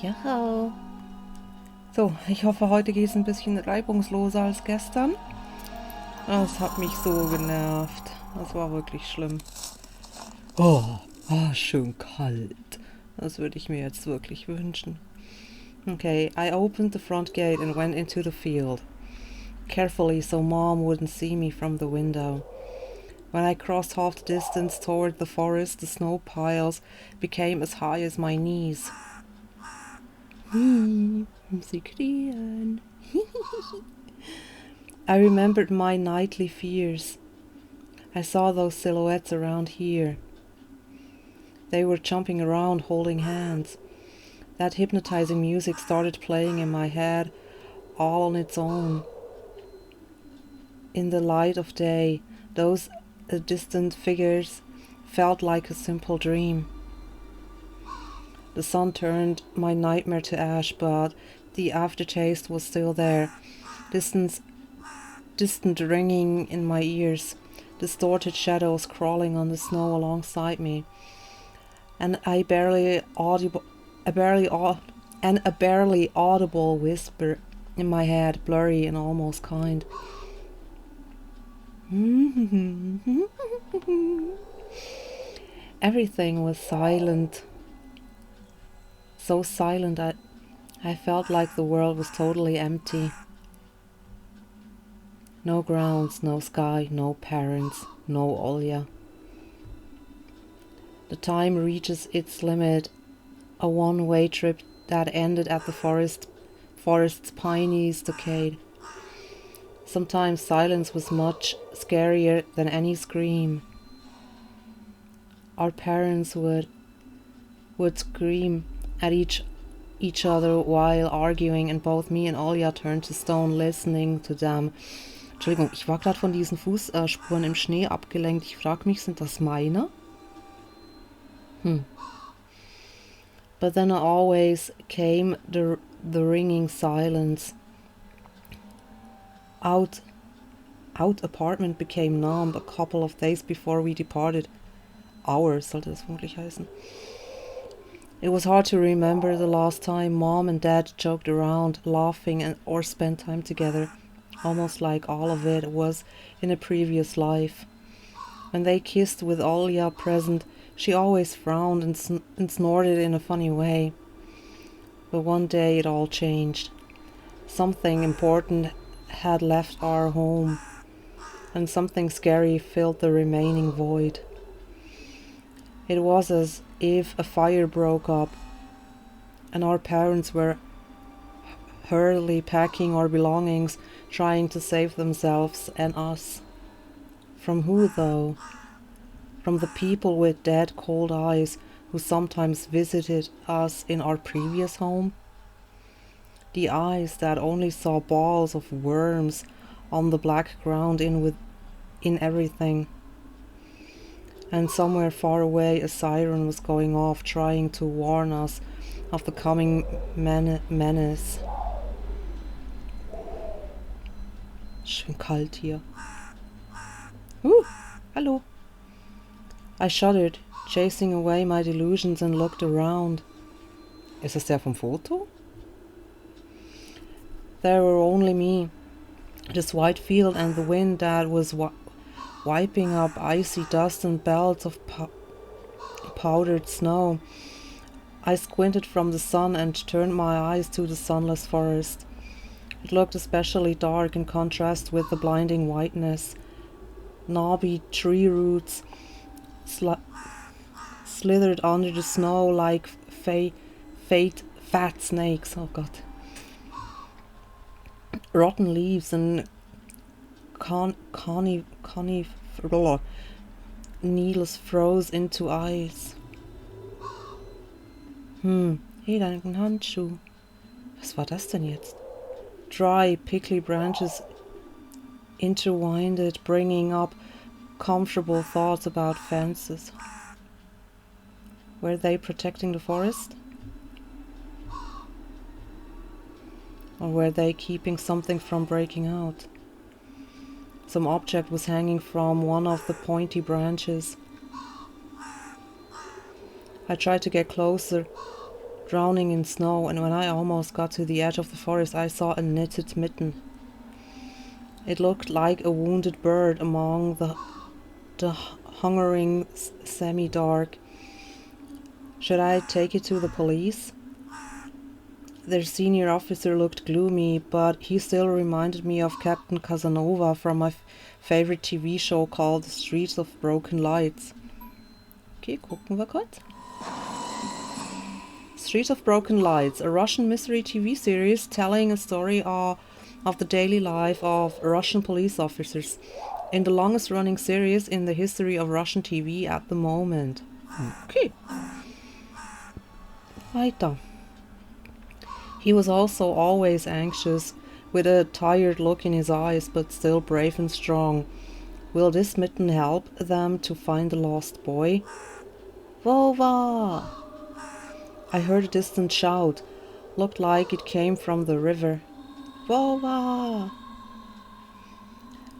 Ja. So, ich hoffe, heute geht es ein bisschen reibungsloser als gestern. Das hat mich so genervt. Das war wirklich schlimm. Schön kalt. Das würde ich mir jetzt wirklich wünschen. Okay, I opened the front gate and went into the field. Carefully so Mom wouldn't see me from the window. When I crossed half the distance toward the forest, the snow piles became as high as my knees. Sie kriegen. I remembered my nightly fears. I saw those silhouettes around here. They were jumping around, holding hands. That hypnotizing music started playing in my head, all on its own. In the light of day, those distant figures felt like a simple dream. The sun turned my nightmare to ash, but the aftertaste was still there. Distant ringing in my ears, distorted shadows crawling on the snow alongside me, and a barely audible whisper in my head, blurry and almost kind. Everything was silent. So silent I felt like the world was totally empty. No grounds, no sky, no parents, no Olja. The time reaches its limit, a one-way trip that ended at the forest's piney stockade. Sometimes silence was much scarier than any scream. Our parents would scream at each other while arguing, and both me and Olja turned to stone listening to them. Entschuldigung, ich war gerade von diesen Fußspuren im Schnee abgelenkt. Ich frage mich, sind das meine? But then always came the ringing silence. Out apartment became numb a couple of days before we departed. Hours sollte das vermutlich heißen. It was hard to remember the last time Mom and Dad joked around, laughing or spent time together, almost like all of it was in a previous life. When they kissed with Olja present, she always frowned and snorted in a funny way. But one day it all changed. Something important had left our home, and something scary filled the remaining void. It was as if a fire broke up, and our parents were hurriedly packing our belongings, trying to save themselves and us. From who, though? From the people with dead cold eyes who sometimes visited us in our previous home? The eyes that only saw balls of worms on the black ground in everything. And somewhere far away a siren was going off, trying to warn us of the coming menace. Schön kalt hier. Hallo. I shuddered, chasing away my delusions, and looked around. Ist das der vom Foto? There were only me, this white field, and the wind that was wiping up icy dust and belts of powdered snow. I squinted from the sun and turned my eyes to the sunless forest. It looked especially dark in contrast with the blinding whiteness. Knobby tree roots slithered under the snow like fat snakes. Oh God. Rotten leaves and needles froze into ice. Hey, da ein Handschuh. Was war das denn jetzt? Dry, prickly branches intertwined, bringing up comfortable thoughts about fences. Were they protecting the forest? Or were they keeping something from breaking out? Some object was hanging from one of the pointy branches. I tried to get closer, drowning in snow, and when I almost got to the edge of the forest, I saw a knitted mitten. It looked like a wounded bird among the hungering semi-dark. Should I take it to the police? Their senior officer looked gloomy, but he still reminded me of Captain Casanova from my favorite TV show called The Streets of Broken Lights. Okay, gucken wir kurz. Streets of Broken Lights, a Russian mystery TV series telling a story of the daily life of Russian police officers, in the longest running series in the history of Russian TV at the moment. Okay. Weiter. He was also always anxious, with a tired look in his eyes, but still brave and strong. Will this mitten help them to find the lost boy? Vova! I heard a distant shout. Looked like it came from the river. Vova!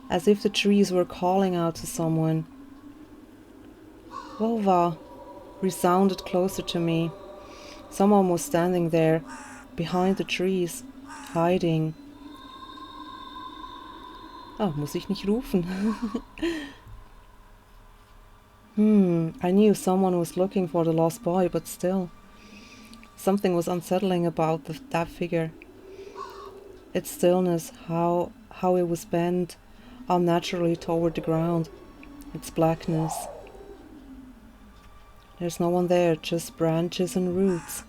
As if the trees were calling out to someone. Vova! Resounded closer to me. Someone was standing there, behind the trees, hiding. Ah, muss ich nicht rufen. I knew someone was looking for the lost boy, but still. Something was unsettling about that figure. Its stillness, how it was bent unnaturally toward the ground. Its blackness. There's no one there, just branches and roots.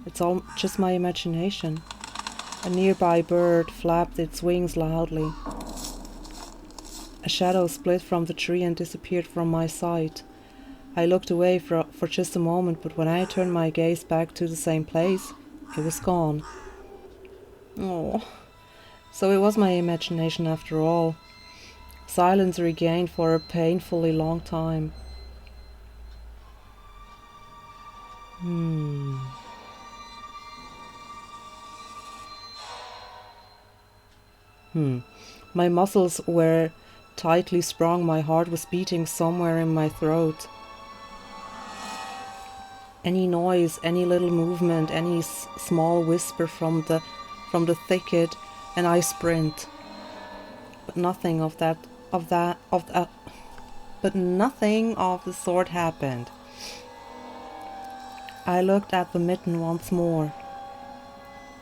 It's all just my imagination. A nearby bird flapped its wings loudly. A shadow split from the tree and disappeared from my sight. I looked away for just a moment, but when I turned my gaze back to the same place, it was gone. Oh, so it was my imagination after all. Silence regained for a painfully long time. My muscles were tightly sprung, my heart was beating somewhere in my throat. Any noise, any little movement, any small whisper from the thicket, and I sprint. But nothing but nothing of the sort happened. I looked at the mitten once more.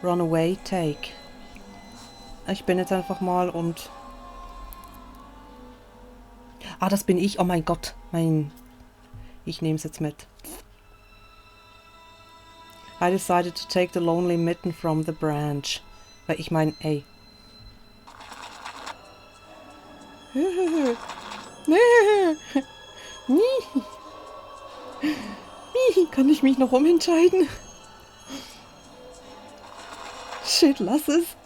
Run away, take. Ich bin jetzt einfach mal und... Ah, das bin ich. Oh mein Gott. Ich nehme es jetzt mit. I decided to take the lonely mitten from the branch. Weil ich meine, ey. Kann ich mich noch umentscheiden? Shit, lass es.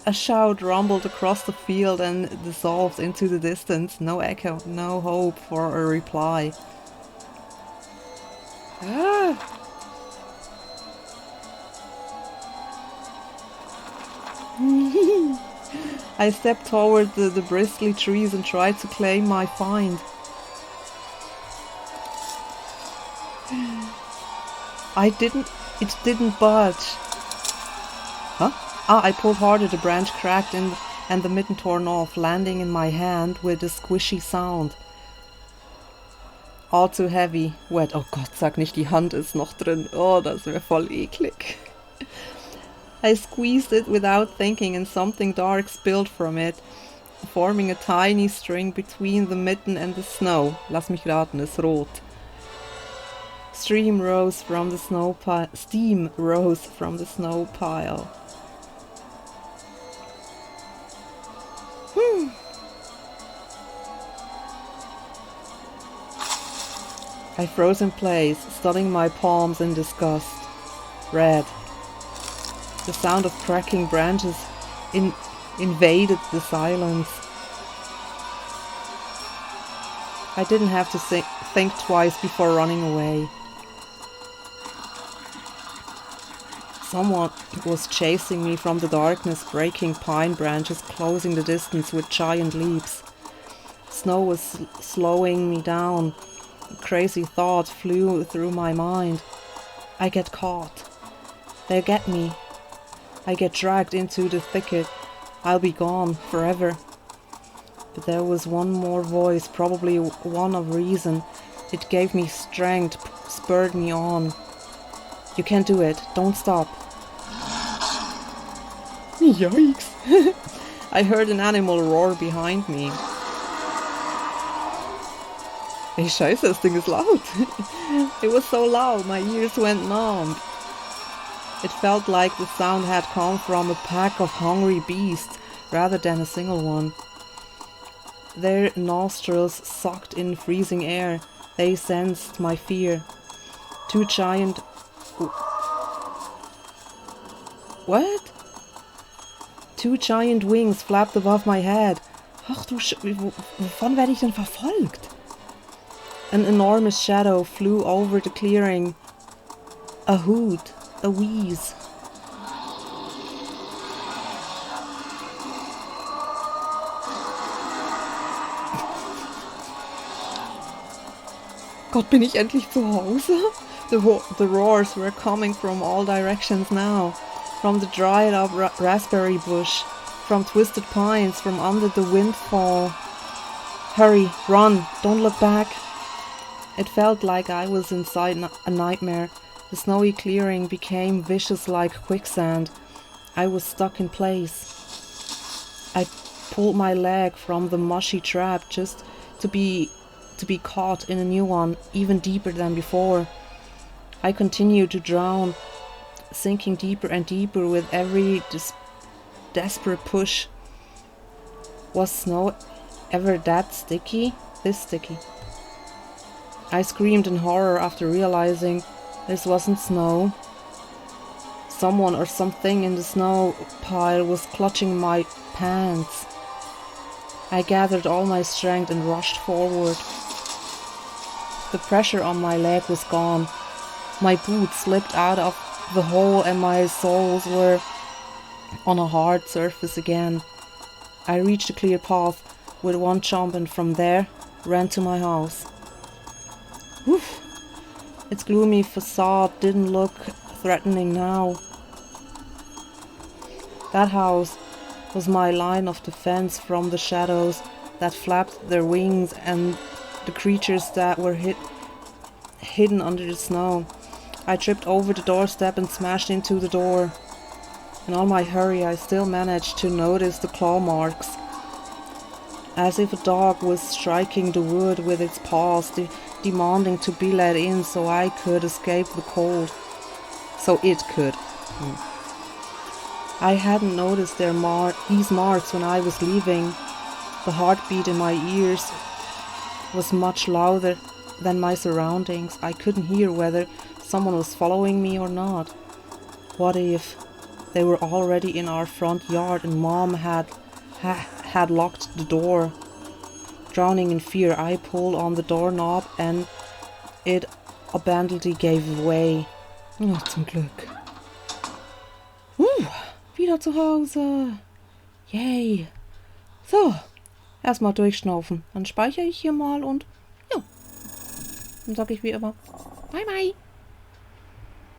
A shout rumbled across the field and dissolved into the distance. No echo, no hope for a reply. Ah. I stepped toward the bristly trees and tried to claim my find. It didn't budge. Huh? Ah, I pulled harder, the branch cracked and the mitten torn off, landing in my hand with a squishy sound. All too heavy, wet. Oh Gott, sag nicht, die Hand ist noch drin. Oh, das wäre voll eklig. I squeezed it without thinking and something dark spilled from it, forming a tiny string between the mitten and the snow. Lass mich raten, ist rot. Steam rose from the snow pile. I froze in place, studying my palms in disgust. Red. The sound of cracking branches invaded the silence. I didn't have to think twice before running away. Someone was chasing me from the darkness, breaking pine branches, closing the distance with giant leaps. Snow was slowing me down. crazy thought flew through my mind. I get caught. They get me. I get dragged into the thicket. I'll be gone forever. But there was one more voice, probably one of reason. It gave me strength, spurred me on. You can do it. Don't stop. Yikes. I heard an animal roar behind me. Ey, scheiße, das Ding ist laut. It was so loud, my ears went numb. It felt like the sound had come from a pack of hungry beasts rather than a single one. Their nostrils sucked in freezing air. They sensed my fear. Two giant... What? Two giant wings flapped above my head. Ach du wovon werde ich denn verfolgt? An enormous shadow flew over the clearing. A hoot, a wheeze. Gott, bin ich endlich zu Hause? The roars were coming from all directions now. From the dried up raspberry bush, from twisted pines, from under the windfall. Hurry, run, don't look back. It felt like I was inside a nightmare. The snowy clearing became vicious like quicksand. I was stuck in place. I pulled my leg from the mushy trap just to be caught in a new one, even deeper than before. I continued to drown, sinking deeper and deeper with every desperate push. Was snow ever that sticky? This sticky. I screamed in horror after realizing this wasn't snow. Someone or something in the snow pile was clutching my pants. I gathered all my strength and rushed forward. The pressure on my leg was gone. My boots slipped out of the hole and my soles were on a hard surface again. I reached a clear path with one jump and from there ran to my house. Woof. Its gloomy facade didn't look threatening now. That house was my line of defense from the shadows that flapped their wings and the creatures that were hidden under the snow. I tripped over the doorstep and smashed into the door. In all my hurry, I still managed to notice the claw marks. As if a dog was striking the wood with its paws, demanding to be let in so I could escape the cold. So it could. I hadn't noticed these marks when I was leaving. The heartbeat in my ears was much louder than my surroundings. I couldn't hear whether someone was following me or not. What if they were already in our front yard and Mom had locked the door? Drowning in fear, I pulled on the doorknob and it abandonedly gave way. Oh, zum Glück. Wieder zu Hause. Yay. So, erstmal durchschnaufen. Dann speichere ich hier mal und ja. Dann sage ich wie immer Bye bye.